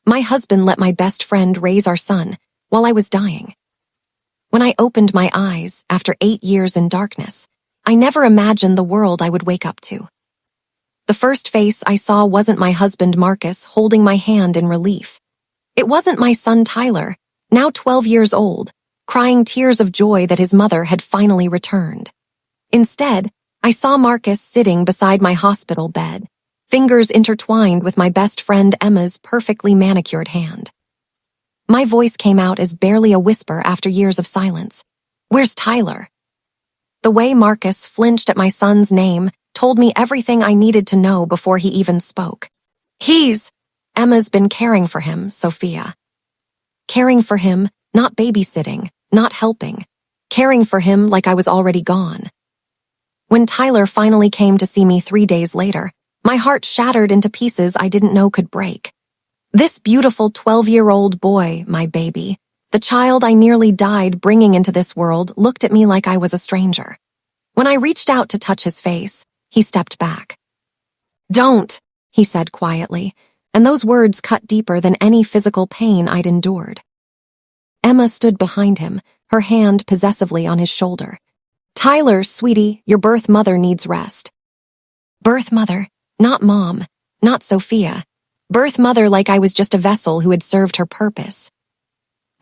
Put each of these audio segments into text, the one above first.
My husband let my best friend raise our son while I was dying. When I opened my eyes after 8 years in darkness, I never imagined the world I would wake up to. The first face I saw wasn't my husband Marcus holding my hand in relief. It wasn't my son Tyler, now 12 years old, crying tears of joy that his mother had finally returned. Instead, I saw Marcus sitting beside my hospital bed, fingers intertwined with my best friend Emma's perfectly manicured hand. My voice came out as barely a whisper after years of silence. "Where's Tyler?" The way Marcus flinched at my son's name told me everything I needed to know before he even spoke. Emma's been caring for him, Sophia. Caring for him, not babysitting, not helping. Caring for him like I was already gone. When Tyler finally came to see me 3 days later, my heart shattered into pieces I didn't know could break. This beautiful 12-year-old boy, my baby, the child I nearly died bringing into this world, looked at me like I was a stranger. When I reached out to touch his face, he stepped back. "Don't," he said quietly, and those words cut deeper than any physical pain I'd endured. Emma stood behind him, her hand possessively on his shoulder. "Tyler, sweetie, your birth mother needs rest." Birth mother, not mom, not Sophia. Birth mother like I was just a vessel who had served her purpose.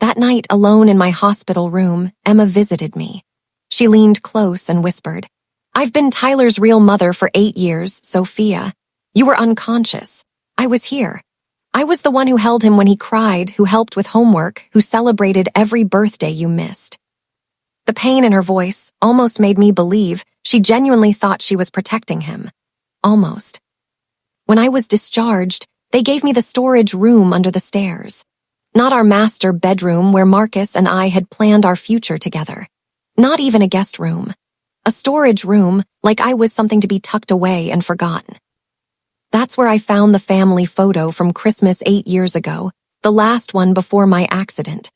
That night, alone in my hospital room, Emma visited me. She leaned close and whispered, "I've been Tyler's real mother for 8 years, Sophia. You were unconscious. I was here. I was the one who held him when he cried, who helped with homework, who celebrated every birthday you missed." The pain in her voice almost made me believe she genuinely thought she was protecting him. Almost. When I was discharged, they gave me the storage room under the stairs. Not our master bedroom where Marcus and I had planned our future together. Not even a guest room. A storage room like I was something to be tucked away and forgotten. That's where I found the family photo from Christmas 8 years ago, the last one before my accident.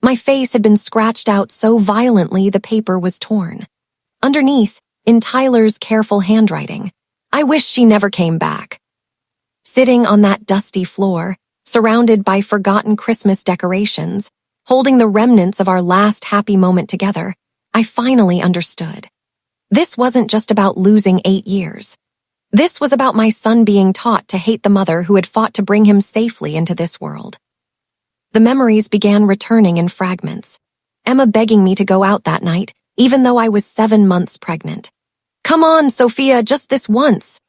My face had been scratched out so violently the paper was torn. Underneath, in Tyler's careful handwriting, "I wish she never came back." Sitting on that dusty floor, surrounded by forgotten Christmas decorations, holding the remnants of our last happy moment together, I finally understood. This wasn't just about losing 8 years. This was about my son being taught to hate the mother who had fought to bring him safely into this world. The memories began returning in fragments. Emma begging me to go out that night, even though I was 7 months pregnant. "Come on, Sophia, just this once."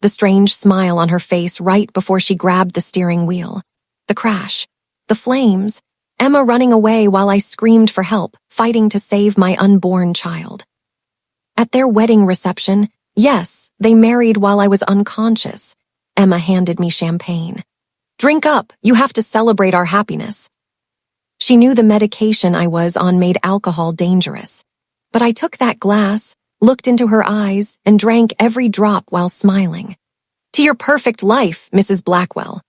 The strange smile on her face right before she grabbed the steering wheel. The crash. The flames. Emma running away while I screamed for help, fighting to save my unborn child. At their wedding reception, yes, they married while I was unconscious. Emma handed me champagne. "Drink up, you have to celebrate our happiness." She knew the medication I was on made alcohol dangerous. But I took that glass, looked into her eyes, and drank every drop while smiling. "To your perfect life, Mrs. Blackwell."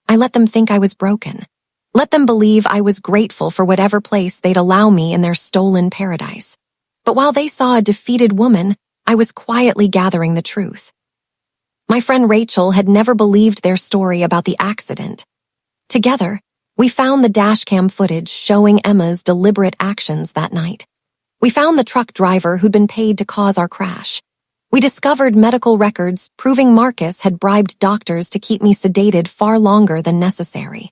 I let them think I was broken. Let them believe I was grateful for whatever place they'd allow me in their stolen paradise. But while they saw a defeated woman, I was quietly gathering the truth. My friend Rachel had never believed their story about the accident. Together, we found the dashcam footage showing Emma's deliberate actions that night. We found the truck driver who'd been paid to cause our crash. We discovered medical records proving Marcus had bribed doctors to keep me sedated far longer than necessary.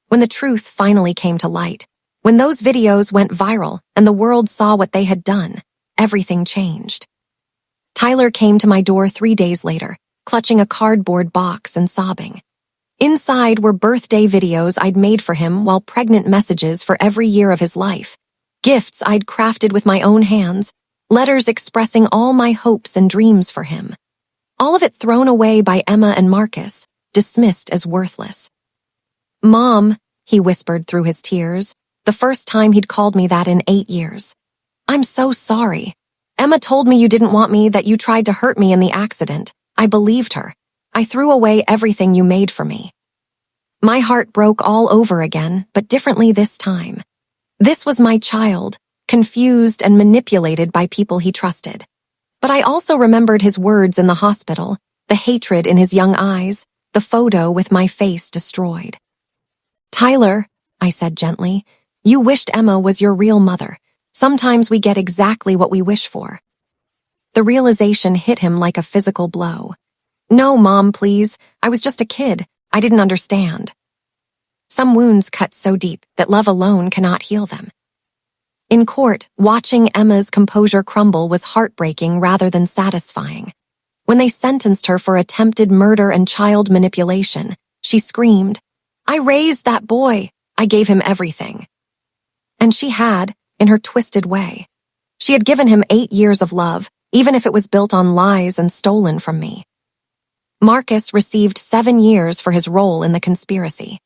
When the truth finally came to light, when those videos went viral and the world saw what they had done, everything changed. Tyler came to my door 3 days later, clutching a cardboard box and sobbing. Inside were birthday videos I'd made for him while pregnant messages for every year of his life, gifts I'd crafted with my own hands, letters expressing all my hopes and dreams for him. All of it thrown away by Emma and Marcus, dismissed as worthless. "Mom," he whispered through his tears, the first time he'd called me that in 8 years. "I'm so sorry. Emma told me you didn't want me, that you tried to hurt me in the accident. I believed her. I threw away everything you made for me." My heart broke all over again, but differently this time. This was my child, confused and manipulated by people he trusted. But I also remembered his words in the hospital, the hatred in his young eyes, the photo with my face destroyed. "Tyler," I said gently, "you wished Emma was your real mother. Sometimes we get exactly what we wish for." The realization hit him like a physical blow. "No, Mom, please. I was just a kid. I didn't understand." Some wounds cut so deep that love alone cannot heal them. In court, watching Emma's composure crumble was heartbreaking rather than satisfying. When they sentenced her for attempted murder and child manipulation, she screamed, "I raised that boy. I gave him everything." And she had, in her twisted way. She had given him 8 years of love, even if it was built on lies and stolen from me. Marcus received 7 years for his role in the conspiracy.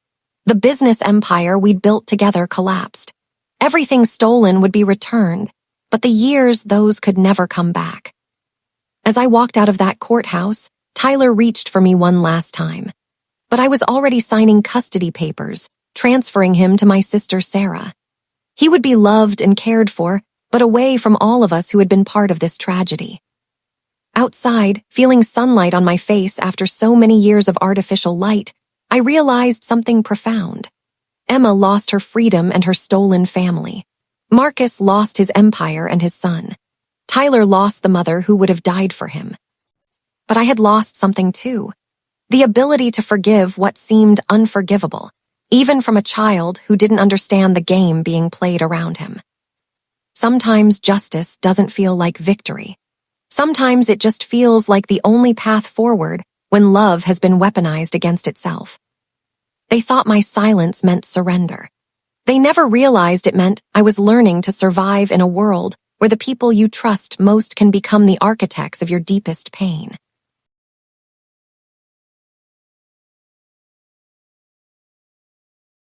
The business empire we'd built together collapsed. Everything stolen would be returned, but the years, those could never come back. As I walked out of that courthouse, Tyler reached for me one last time. But I was already signing custody papers, transferring him to my sister Sarah. He would be loved and cared for, but away from all of us who had been part of this tragedy. Outside, feeling sunlight on my face after so many years of artificial light, I realized something profound. Emma lost her freedom and her stolen family. Marcus lost his empire and his son. Tyler lost the mother who would have died for him. But I had lost something too. The ability to forgive what seemed unforgivable, even from a child who didn't understand the game being played around him. Sometimes justice doesn't feel like victory. Sometimes it just feels like the only path forward when love has been weaponized against itself. They thought my silence meant surrender. They never realized it meant I was learning to survive in a world where the people you trust most can become the architects of your deepest pain.